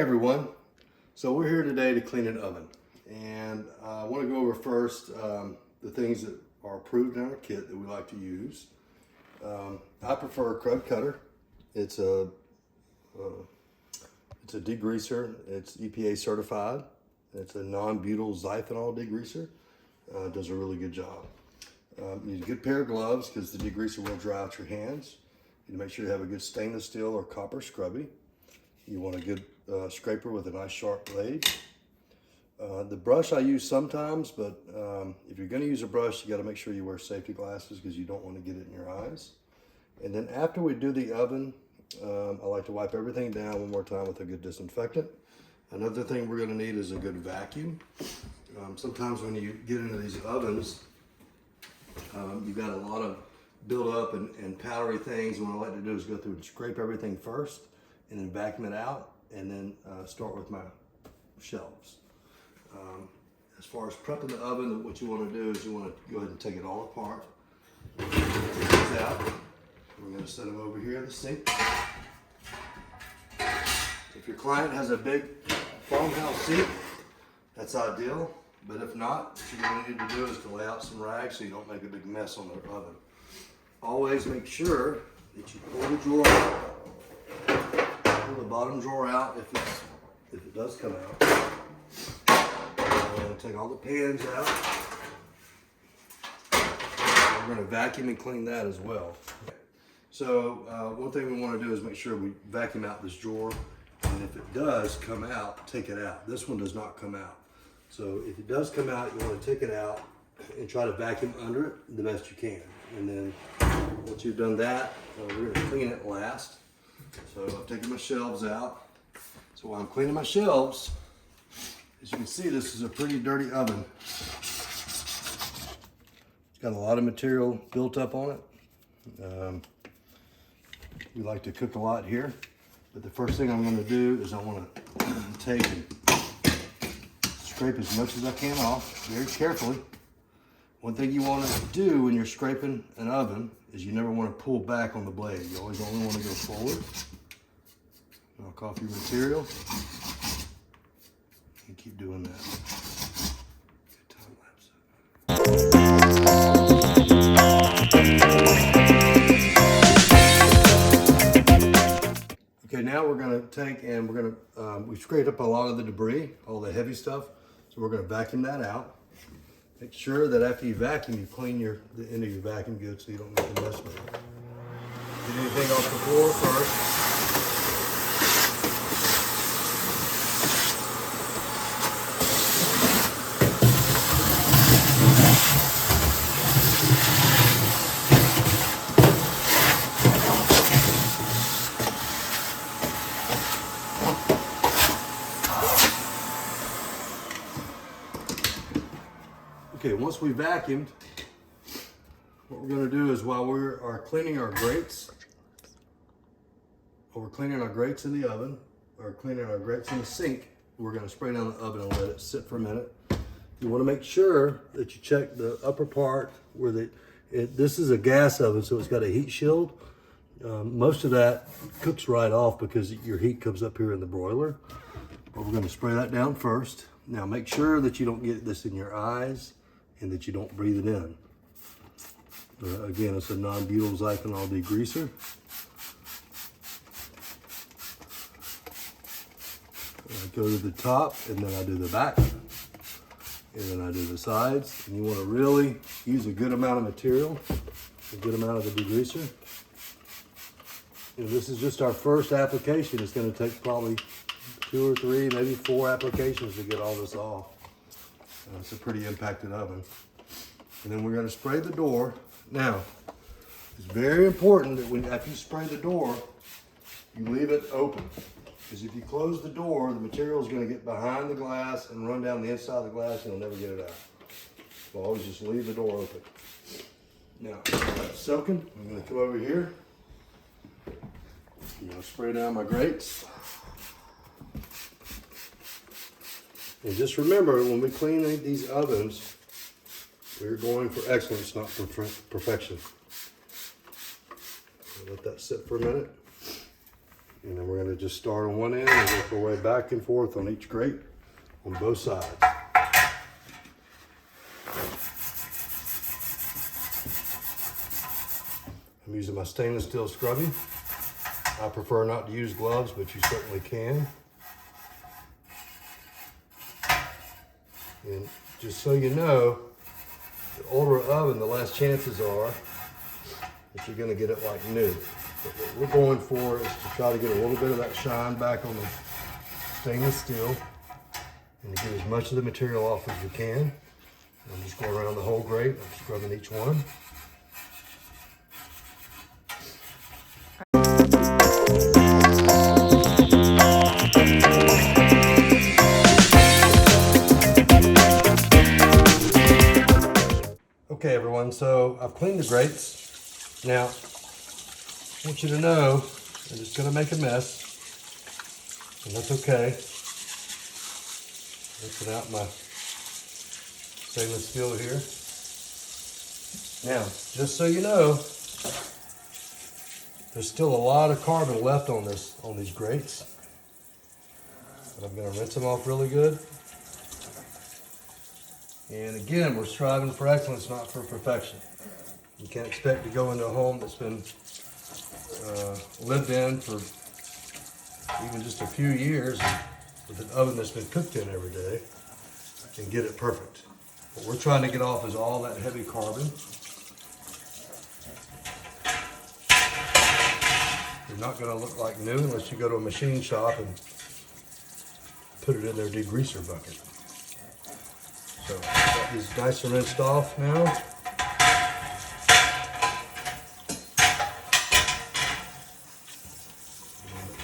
everyone, so we're here today to clean an oven, and I want to go over first the things that are approved in our kit that we like to use. I prefer Krud Kutter. It's a degreaser. It's EPA certified. It's a non-butyl xanthanol degreaser. It does a really good job. You need a good pair of gloves because the degreaser will dry out your hands. You need to make sure you have a good stainless steel or copper scrubby. You want a good scraper with a nice sharp blade. The brush I use sometimes, but if you're going to use a brush, you got to make sure you wear safety glasses because you don't want to get it in your eyes. And then after we do the oven, I like to wipe everything down one more time with a good disinfectant. Another thing we're going to need is a good vacuum. Sometimes when you get into these ovens, you've got a lot of buildup and powdery things. And what I like to do is go through and scrape everything first and then vacuum it out, and then start with my shelves. As far as prepping the oven, what you want to do is you want to go ahead and take it all apart. Take these out. We're going to set them over here in the sink. If your client has a big farmhouse sink, that's ideal. But if not, what you're going to need to do is to lay out some rags so you don't make a big mess on the oven. Always make sure that you pull the drawer out. Pull the bottom drawer out if it does come out. And take all the pans out. And we're going to vacuum and clean that as well. So one thing we want to do is make sure we vacuum out this drawer. And if it does come out, take it out. This one does not come out. So if it does come out, you want to take it out and try to vacuum under it the best you can. And then once you've done that, we're going to clean it last. So I've taken my shelves out. So while I'm cleaning my shelves, as you can see, this is a pretty dirty oven. It's got a lot of material built up on it. We like to cook a lot here, but the first thing I'm going to do is I want to take and scrape as much as I can off very carefully. One thing you want to do when you're scraping an oven is you never want to pull back on the blade. You always only want to go forward. Knock off your material and keep doing that. Good time lapse. Okay, now we're going to take and we scraped up a lot of the debris, all the heavy stuff. So we're going to vacuum that out. Make sure that after you vacuum, you clean the end of your vacuum good so you don't make a mess with it. Get anything off the floor first. Okay, once we vacuumed, what we're going to do is while we are cleaning our grates, or we're cleaning our grates in the oven, or cleaning our grates in the sink, we're going to spray down the oven and let it sit for a minute. You want to make sure that you check the upper part where this is a gas oven, so it's got a heat shield. Most of that cooks right off because your heat comes up here in the broiler. But we're going to spray that down first. Now make sure that you don't get this in your eyes and that you don't breathe it in. Again, it's a non-butyl xanthanol degreaser. I go to the top, and then I do the back, and then I do the sides. And you want to really use a good amount of material, a good amount of the degreaser. This is just our first application. It's going to take probably 2 or 3, maybe 4 applications to get all this off. It's a pretty impacted oven. And then we're going to spray the door. Now, it's very important that after you spray the door, you leave it open. Because if you close the door, the material is going to get behind the glass and run down the inside of the glass and you'll never get it out. So always just leave the door open. Now, that's soaking. I'm going to come over here. I'm going to spray down my grates. And just remember, when we clean these ovens, we're going for excellence, not for perfection. Let that sit for a minute. And then we're gonna just start on one end and work our way back and forth on each grate on both sides. I'm using my stainless steel scrubby. I prefer not to use gloves, but you certainly can. And just so you know, the older oven, the less chances are that you're gonna get it like new. But what we're going for is to try to get a little bit of that shine back on the stainless steel and to get as much of the material off as we can. I'm just going around the whole grate, I'm scrubbing each one. Okay everyone, so I've cleaned the grates. Now, I want you to know that it's gonna make a mess, and that's okay. Rinsing out my stainless steel here. Now, just so you know, there's still a lot of carbon left on these grates. But I'm gonna rinse them off really good. And again, we're striving for excellence, not for perfection. You can't expect to go into a home that's been lived in for even just a few years with an oven that's been cooked in every day and get it perfect. What we're trying to get off is all that heavy carbon. They're not going to look like new unless you go to a machine shop and put it in their degreaser bucket. So that is nice and rinsed off now.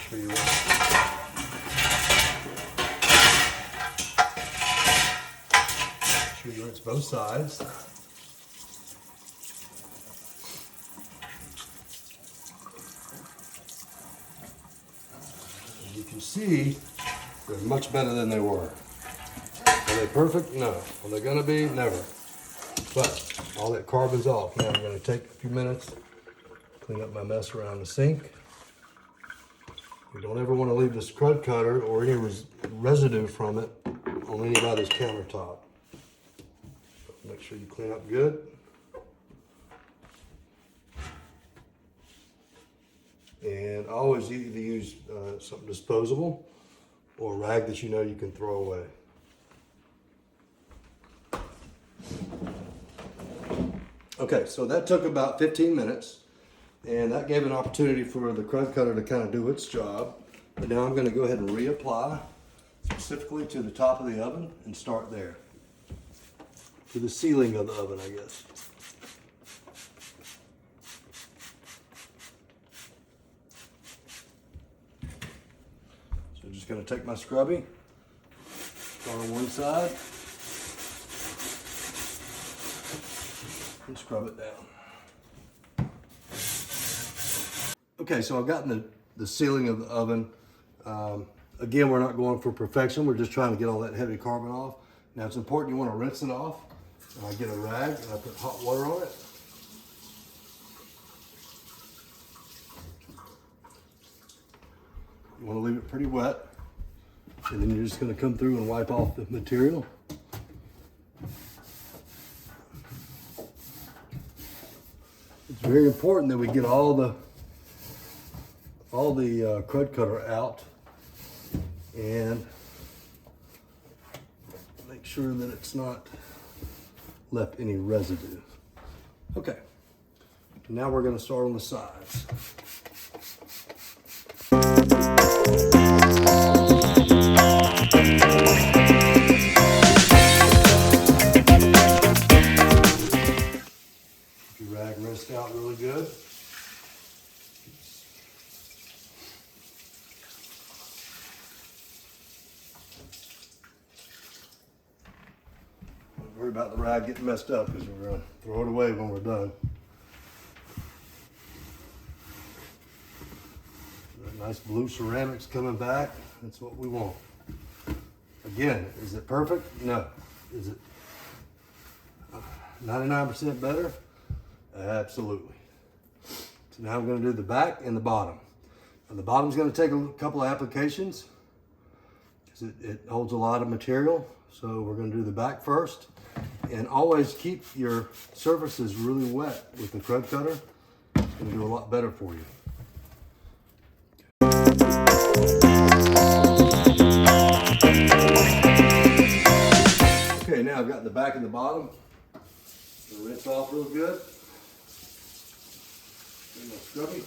Make sure you rinse both sides. As you can see, they're much better than they were. Are they perfect? No. Are they gonna be? Never. But all that carbon's off. Now I'm gonna take a few minutes, clean up my mess around the sink. You don't ever want to leave this crud cutter or any residue from it on anybody's countertop. Make sure you clean up good. And always either use something disposable or a rag that you know you can throw away. Okay, so that took about 15 minutes, and that gave an opportunity for the crud cutter to kind of do its job. But now I'm going to go ahead and reapply specifically to the top of the oven and start there. To the ceiling of the oven, I guess. So just going to take my scrubby, start on one side, and scrub it down. Okay, so I've gotten the ceiling of the oven. Again, we're not going for perfection. We're just trying to get all that heavy carbon off. Now it's important you want to rinse it off. And I get a rag and I put hot water on it. You want to leave it pretty wet. And then you're just going to come through and wipe off the material. It's very important that we get all the crud cutter out and make sure that it's not left any residue. Okay, now we're going to start on the sides. Get your rag rinsed out really good. Don't worry about the rag getting messed up because we're going to throw it away when we're done. That nice blue ceramics coming back. That's what we want. Again, is it perfect? No. Is it 99% better? Absolutely. So now I'm going to do the back and the bottom. And the bottom's going to take a couple of applications because it holds a lot of material. So we're going to do the back first. And always keep your surfaces really wet with the Krud Kutter. It's going to do a lot better for you. Okay, now I've got the back and the bottom. Rinse off real good. A little scrubby.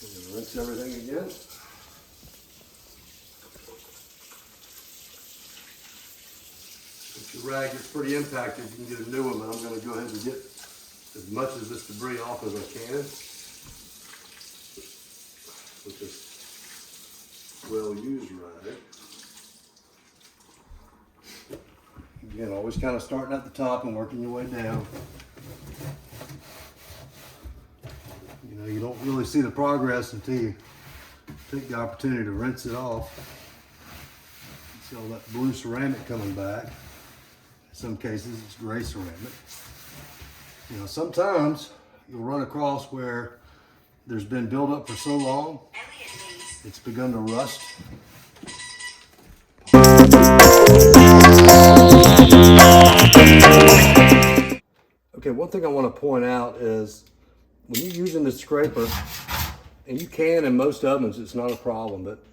And rinse everything again. If your rag gets pretty impacted, you can get a new one, but I'm going to go ahead and get as much of this debris off as I can with this well-used rag. Again, always kind of starting at the top and working your way down. You know, you don't really see the progress until you take the opportunity to rinse it off. You see all that blue ceramic coming back. In some cases, it's gray ceramic. You know, sometimes you'll run across where there's been buildup for so long, it's begun to rust. Okay, one thing I want to point out is when you're using the scraper, and you can in most ovens, it's not a problem, but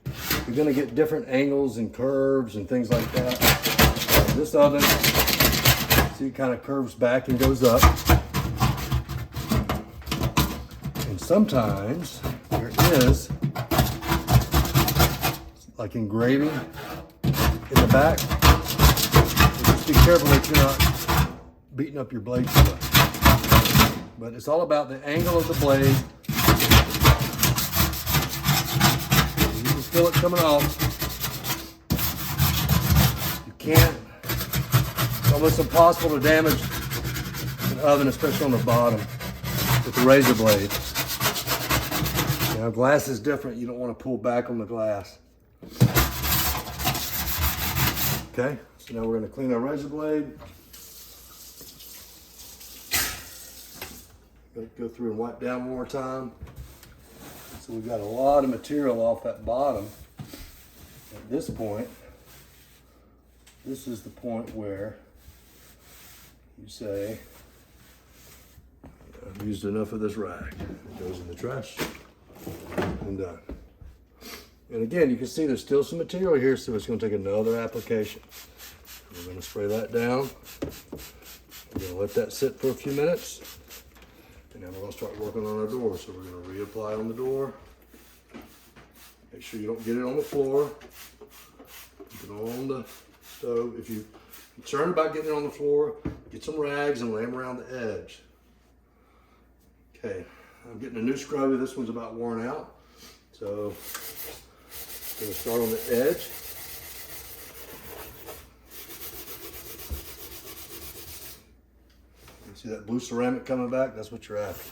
you're going to get different angles and curves and things like that. This oven, see, it kind of curves back and goes up. And sometimes there is like engraving in the back. So just be careful that you're not beating up your blade too much. But it's all about the angle of the blade. You can feel it coming off. You can't. It's almost impossible to damage an oven, especially on the bottom, with the razor blade. Now, glass is different. You don't want to pull back on the glass. Okay, so now we're going to clean our razor blade. Go through and wipe down one more time. So we've got a lot of material off that bottom. At this point, this is the point where you say, I've used enough of this rag. It goes in the trash and done. And again, you can see there's still some material here, so it's going to take another application. We're going to spray that down. We're going to let that sit for a few minutes. And then we're going to start working on our door. So we're going to reapply on the door. Make sure you don't get it on the floor. Get it on the stove. If you're concerned about getting it on the floor, get some rags and lay them around the edge. Okay, I'm getting a new scrubby. This one's about worn out. So I'm going to start on the edge. See that blue ceramic coming back? That's what you're after.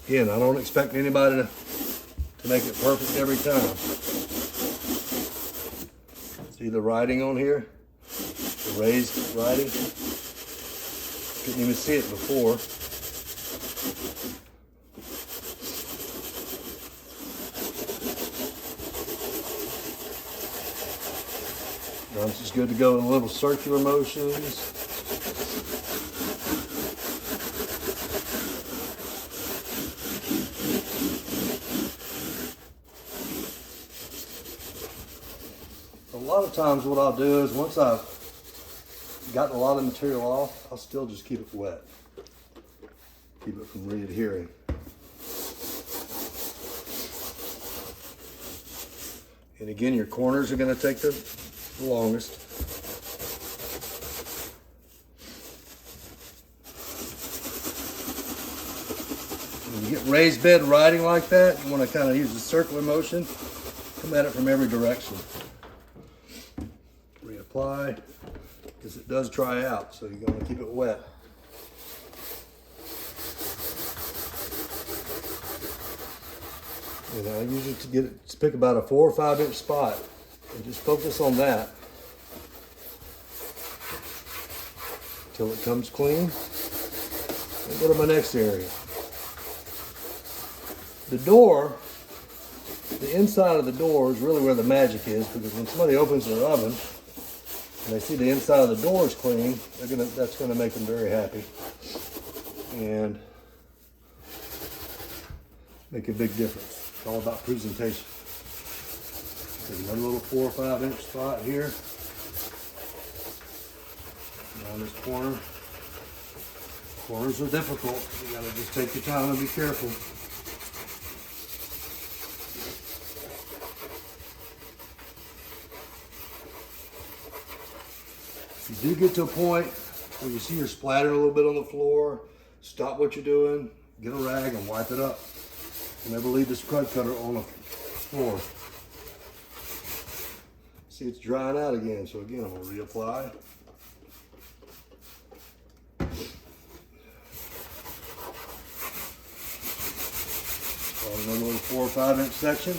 Again, I don't expect anybody to make it perfect every time. See the writing on here? The raised writing? Couldn't even see it before. Now it's just good to go in little circular motions. A lot of times what I'll do is once I've gotten a lot of material off, I'll still just keep it wet. Keep it from re-adhering. And again, your corners are going to take the longest. When you get raised bed writing like that, you want to kind of use a circular motion. Come at it from every direction. Reapply, because it does dry out, so you're going to keep it wet. And I usually pick about a 4 or 5 inch spot and just focus on that until it comes clean. I'll go to my next area. The door, the inside of the door is really where the magic is, because when somebody opens their oven and they see the inside of the door is clean, that's gonna make them very happy and make a big difference. It's all about presentation. There's another little 4 or 5 inch spot here around this corner. Corners are difficult. You gotta just take your time and be careful. If you do get to a point where you see you're splattering a little bit on the floor, stop what you're doing, get a rag and wipe it up. Never leave the scrub cutter on the floor. See, it's drying out again, so again, I'm gonna reapply. Another little 4 or 5 inch section.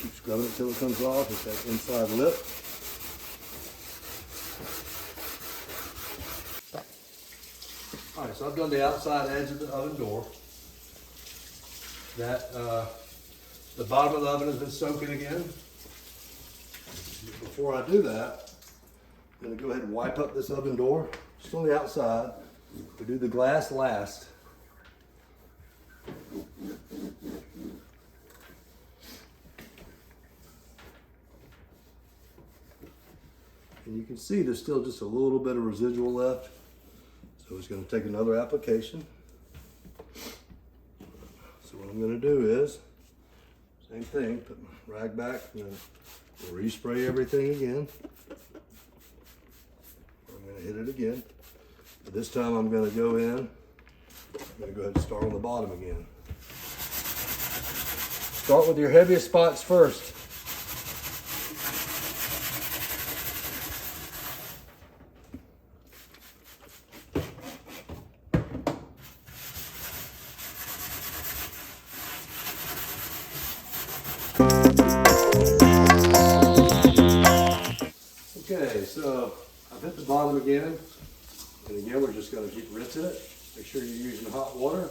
Keep scrubbing it till it comes off. It's that inside lip. All right, so I've done the outside edge of the oven door. The bottom of the oven has been soaking again. Before I do that, I'm gonna go ahead and wipe up this oven door, just on the outside. We do the glass last. And you can see there's still just a little bit of residual left. So it's gonna take another application. So what I'm gonna do is, same thing, put my rag back, and respray everything again. I'm gonna hit it again. But this time I'm gonna go in, I'm gonna go ahead and start on the bottom again. Start with your heaviest spots first. Okay, so I've hit the bottom again, and again we're just going to keep rinsing it. Make sure you're using hot water.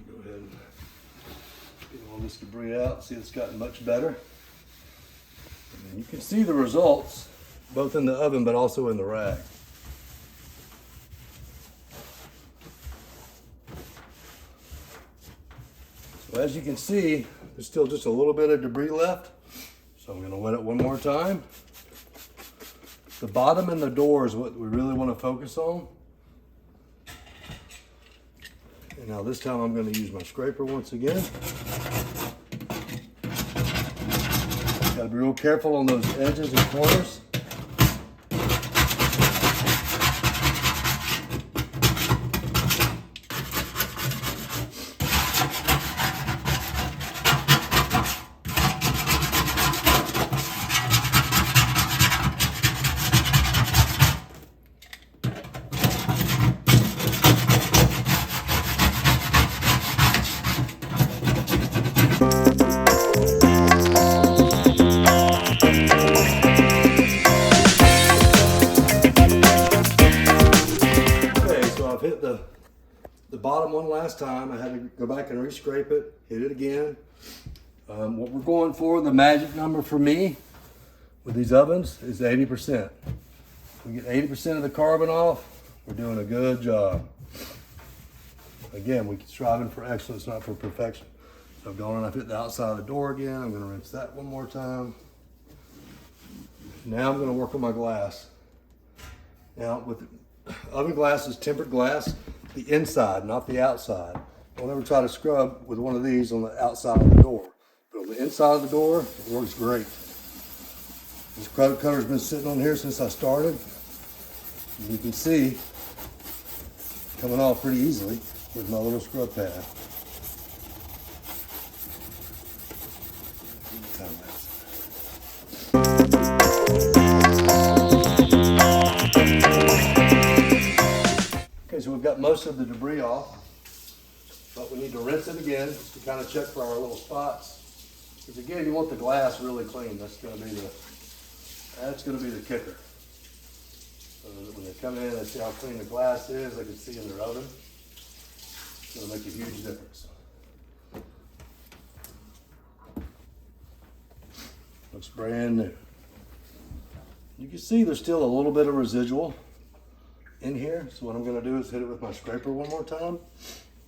Go ahead and get all this debris out. See, it's gotten much better. And you can see the results both in the oven but also in the rag. So as you can see, there's still just a little bit of debris left. So I'm gonna wet it one more time. The bottom and the door is what we really want to focus on. And now this time I'm gonna use my scraper once again. Gotta be real careful on those edges and corners. The bottom one last time, I had to go back and re-scrape it, hit it again. What we're going for, the magic number for me with these ovens is 80%. We get 80% of the carbon off, we're doing a good job. Again, we're striving for excellence, not for perfection. So I've gone and I've hit the outside of the door again. I'm gonna rinse that one more time. Now I'm gonna work on my glass. Now with oven glass is tempered glass, the inside, not the outside. Don't ever try to scrub with one of these on the outside of the door. But on the inside of the door, it works great. This scrub cutter's been sitting on here since I started. And you can see coming off pretty easily with my little scrub pad. Okay, so we've got most of the debris off, but we need to rinse it again just to kind of check for our little spots. Because again, you want the glass really clean. That's gonna be the kicker. So that when they come in, they see how clean the glass is. They can see in their oven. It's gonna make a huge difference. Looks brand new. You can see there's still a little bit of residual in here. So what I'm gonna do is hit it with my scraper one more time.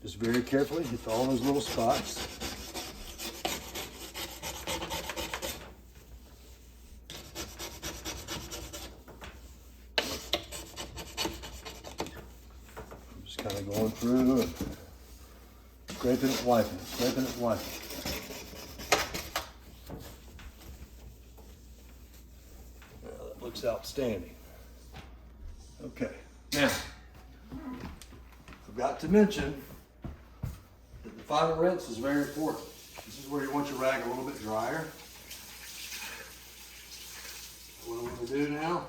Just very carefully hit all those little spots. I'm just kind of going through and scraping it, wiping it, scraping it, wiping it. Looks outstanding. Okay, now I've got to mention that the final rinse is very important. This is where you want your rag a little bit drier. What I'm going to do now,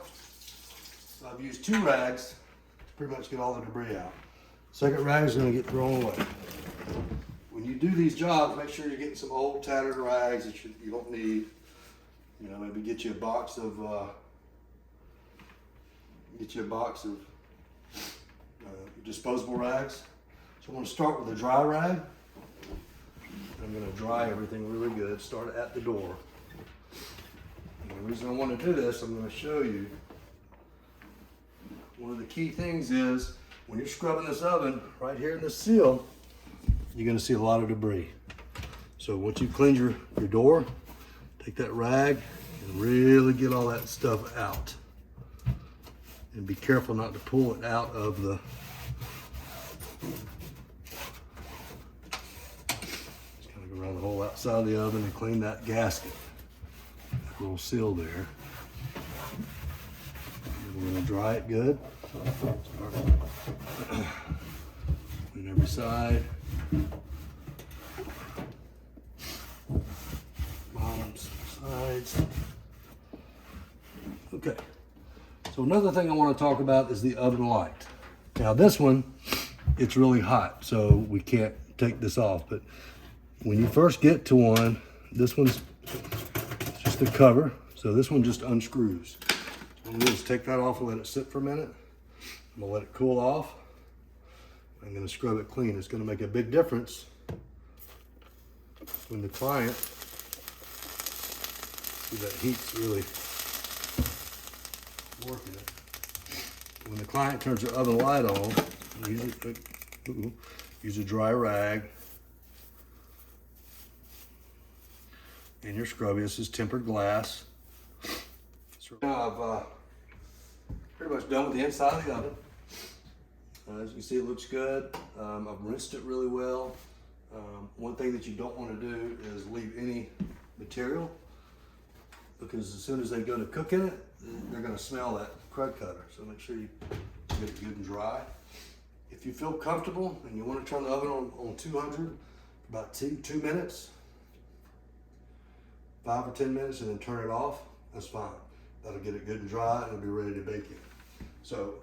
so I've used 2 rags to pretty much get all the debris out. Second rag is going to get thrown away. When you do these jobs, make sure you're getting some old tattered rags that you don't need. You know, maybe get you a box of disposable rags. So I'm going to start with a dry rag. I'm going to dry everything really good. Start at the door. And the reason I want to do this, I'm going to show you. One of the key things is when you're scrubbing this oven, right here in the seal, you're going to see a lot of debris. So once you clean your door, take that rag and really get all that stuff out. And be careful not to pull it out of the, just kind of go around the whole outside of the oven and clean that gasket, that little seal there. And we're going to dry it good. Clean every side, bottoms, sides. Okay. So another thing I want to talk about is the oven light. Now this one, it's really hot, so we can't take this off. But when you first get to one, this one's just the cover. So this one just unscrews. What I'm going to do is take that off and let it sit for a minute. I'm going to let it cool off. I'm going to scrub it clean. It's going to make a big difference when the client, see that heat's really working it. When the client turns the oven light on, use a dry rag and your scrubby. This is tempered glass. So now I've pretty much done with the inside of the oven. As you can see, it looks good. I've rinsed it really well. One thing that you don't want to do is leave any material, because as soon as they go to cook in it, they're going to smell that crud cutter. So make sure you get it good and dry. If you feel comfortable and you want to turn the oven on 200 for about two minutes, 5 or 10 minutes, and then turn it off, that's fine. That'll get it good and dry, and it'll be ready to bake it. So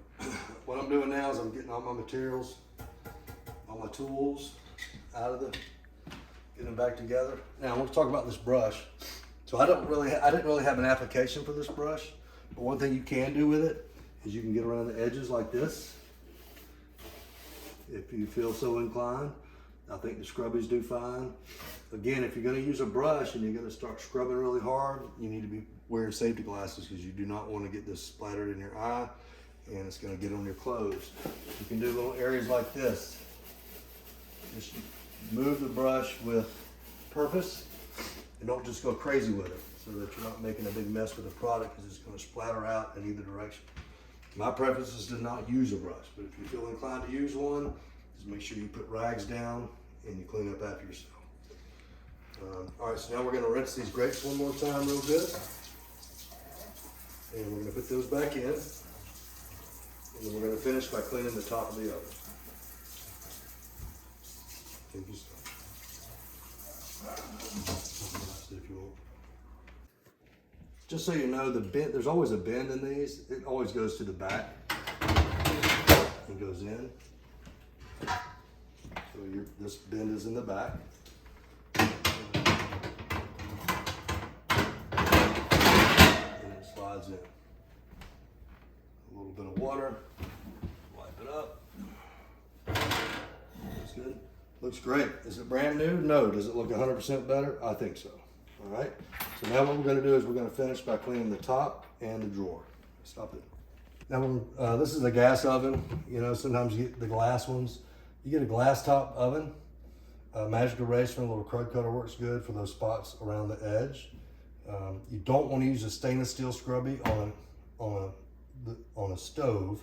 what I'm doing now is I'm getting all my materials, all my tools out of getting them back together. Now I want to talk about this brush. So I didn't really have an application for this brush, but one thing you can do with it is you can get around the edges like this, if you feel so inclined. I think the scrubbies do fine. Again, if you're going to use a brush and you're going to start scrubbing really hard, you need to be wearing safety glasses, because you do not want to get this splattered in your eye and it's going to get on your clothes. You can do little areas like this. Just move the brush with purpose and don't just go crazy with it, so that you're not making a big mess with the product, because it's going to splatter out in either direction. My preference is to not use a brush, but if you feel inclined to use one, just make sure you put rags down and you clean up after yourself. All right, so now we're going to rinse these grapes one more time real good. And we're going to put those back in. And then we're going to finish by cleaning the top of the oven. Thank you, sir. If you want. Just so you know, the bend, there's always a bend in these. It always goes to the back and goes in. So this bend is in the back. water, wipe it up. Looks good. Looks great. Is it brand new? No. Does it look 100% better? I think so. All right. So now what we're going to do is we're going to finish by cleaning the top and the drawer. Stop it. Now, this is a gas oven. You know, sometimes you get the glass ones. You get a glass top oven. Magic Eraser and a little crud cutter works good for those spots around the edge. You don't want to use a stainless steel scrubby on a stove,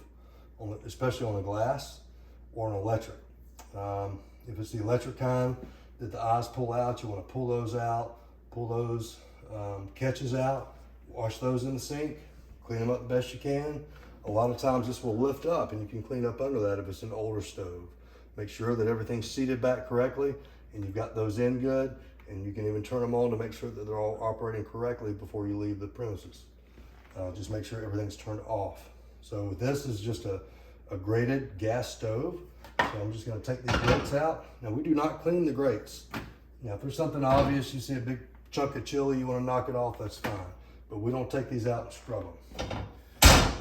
especially on a glass or an electric. If it's the electric kind that the eyes pull out, you want to pull those out, pull those catches out, wash those in the sink, clean them up the best you can. A lot of times this will lift up and you can clean up under that if it's an older stove. Make sure that everything's seated back correctly and you've got those in good, and you can even turn them on to make sure that they're all operating correctly before you leave the premises. Just make sure everything's turned off. So this is just a grated gas stove. So I'm just going to take these grates out. Now we do not clean the grates. Now if there's something obvious, you see a big chunk of chili, you want to knock it off, that's fine. But we don't take these out and scrub them.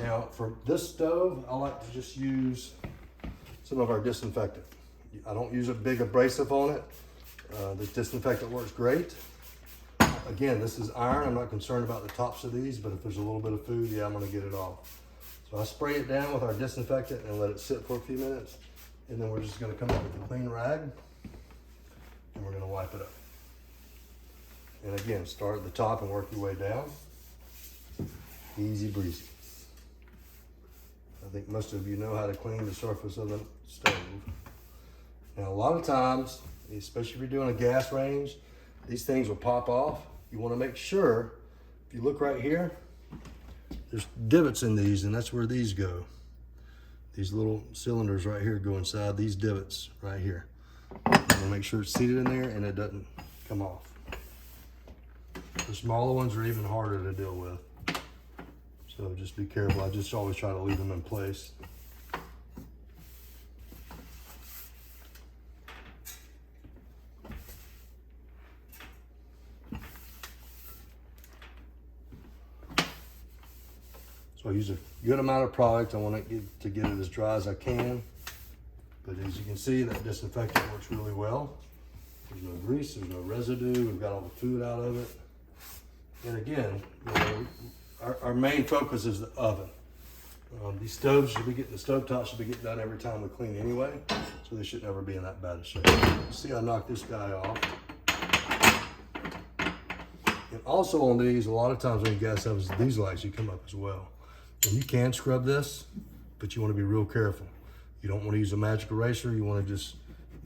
Now for this stove, I like to just use some of our disinfectant. I don't use a big abrasive on it. The disinfectant works great. Again, this is iron. I'm not concerned about the tops of these, but if there's a little bit of food, yeah, I'm gonna get it off. So I spray it down with our disinfectant and let it sit for a few minutes. And then we're just gonna come up with a clean rag and we're gonna wipe it up. And again, start at the top and work your way down. Easy breezy. I think most of you know how to clean the surface of the stove. Now, a lot of times, especially if you're doing a gas range, these things will pop off. You want to make sure, if you look right here, there's divots in these, and that's where these go. These little cylinders right here go inside these divots right here. You want to make sure it's seated in there and it doesn't come off. The smaller ones are even harder to deal with. So just be careful. I just always try to leave them in place. So I use a good amount of product. I want to get it as dry as I can. But as you can see, that disinfectant works really well. There's no grease, there's no residue. We've got all the food out of it. And again, you know, our main focus is the oven. These stoves should be getting, the stove should be getting done every time we clean anyway. So they should never be in that bad a shape. See, I knocked this guy off. And also on these, a lot of times when you gas ovens, these lights, you come up as well. And you can scrub this, but you want to be real careful. You don't want to use a magic eraser. You want to just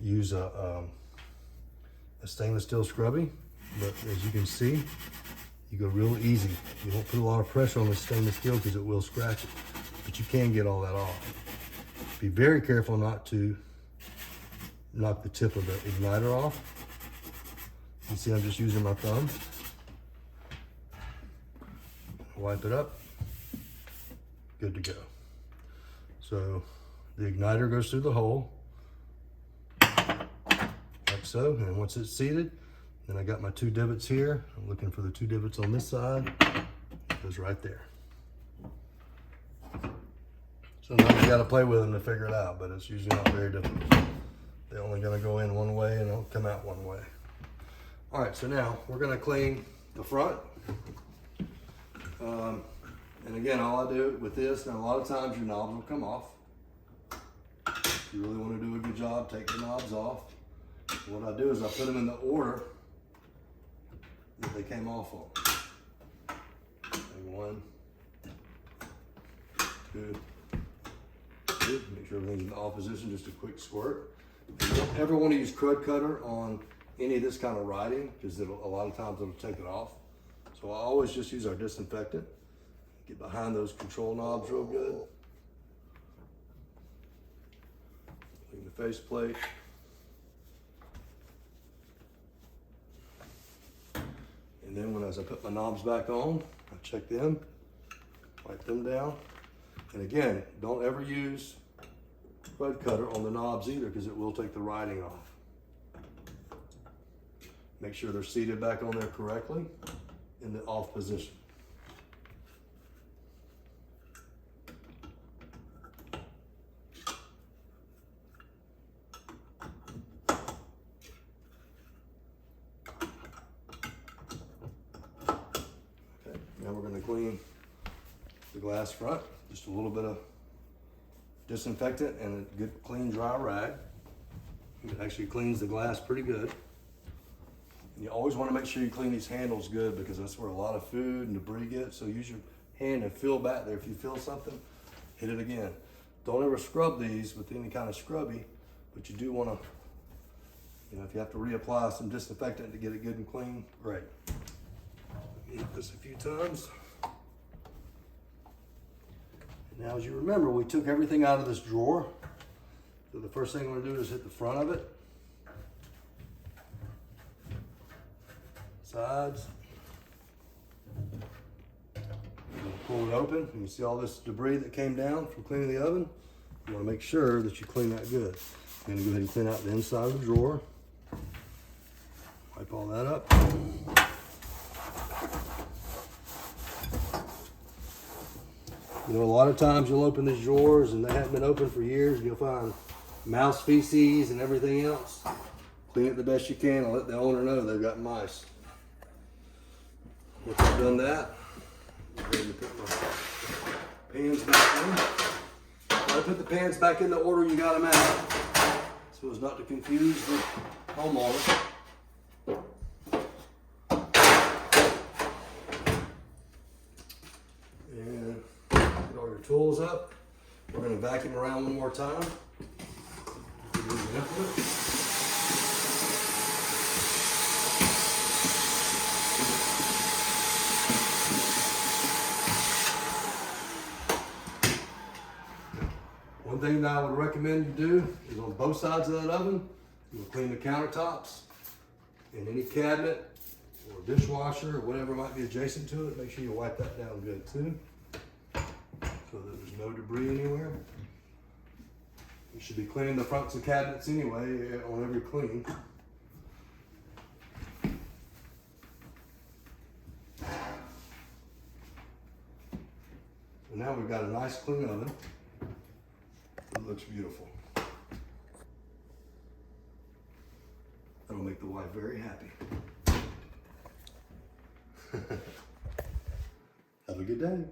use a stainless steel scrubby. But as you can see, you go real easy. You don't put a lot of pressure on the stainless steel because it will scratch it. But you can get all that off. Be very careful not to knock the tip of the igniter off. You see I'm just using my thumb. Wipe it up. Good to go. So the igniter goes through the hole, like so, and once it's seated, then I got my two divots here. I'm looking for the two divots on this side. It goes right there. Sometimes you gotta play with them to figure it out, but it's usually not very difficult. They're only gonna go in one way and they'll come out one way. All right, so now we're gonna clean the front. And again, all I do with this, now a lot of times your knobs will come off. If you really want to do a good job, take the knobs off. What I do is I put them in the order that they came off on. And 1, 2, 3. Make sure everything's in the off position, just a quick squirt. You don't ever want to use crud cutter on any of this kind of writing because a lot of times it'll take it off. So I always just use our disinfectant. Get behind those control knobs real good. Clean the faceplate. And then as I put my knobs back on, I check them, wipe them down. And again, don't ever use crud cutter on the knobs either because it will take the writing off. Make sure they're seated back on there correctly in the off position. clean the glass front. Just a little bit of disinfectant and a good clean dry rag. It actually cleans the glass pretty good. And you always want to make sure you clean these handles good because that's where a lot of food and debris gets. So use your hand and feel back there. If you feel something, hit it again. Don't ever scrub these with any kind of scrubby, but you do want to, if you have to reapply some disinfectant to get it good and clean, great. Hit this a few times. And now, as you remember, we took everything out of this drawer. So the first thing I'm going to do is hit the front of it, sides. Pull it open, and you see all this debris that came down from cleaning the oven. You want to make sure that you clean that good. I'm going to go ahead and clean out the inside of the drawer. Wipe all that up. A lot of times you'll open these drawers and they haven't been open for years, and you'll find mouse feces and everything else. Clean it the best you can and let the owner know they've got mice. Once I've done that, I'm going to put my pans back in. I put the pans back in the order you got them out, so as not to confuse the homeowner. And get all your tools up. We're going to vacuum around one more time. One thing that I would recommend you do is on both sides of that oven, you'll clean the countertops and any cabinet or dishwasher or whatever might be adjacent to it. Make sure you wipe that down good too, so that there's no debris anywhere. You should be cleaning the fronts of cabinets anyway on every clean. And now we've got a nice clean oven. It looks beautiful. That'll make the wife very happy. Have a good day.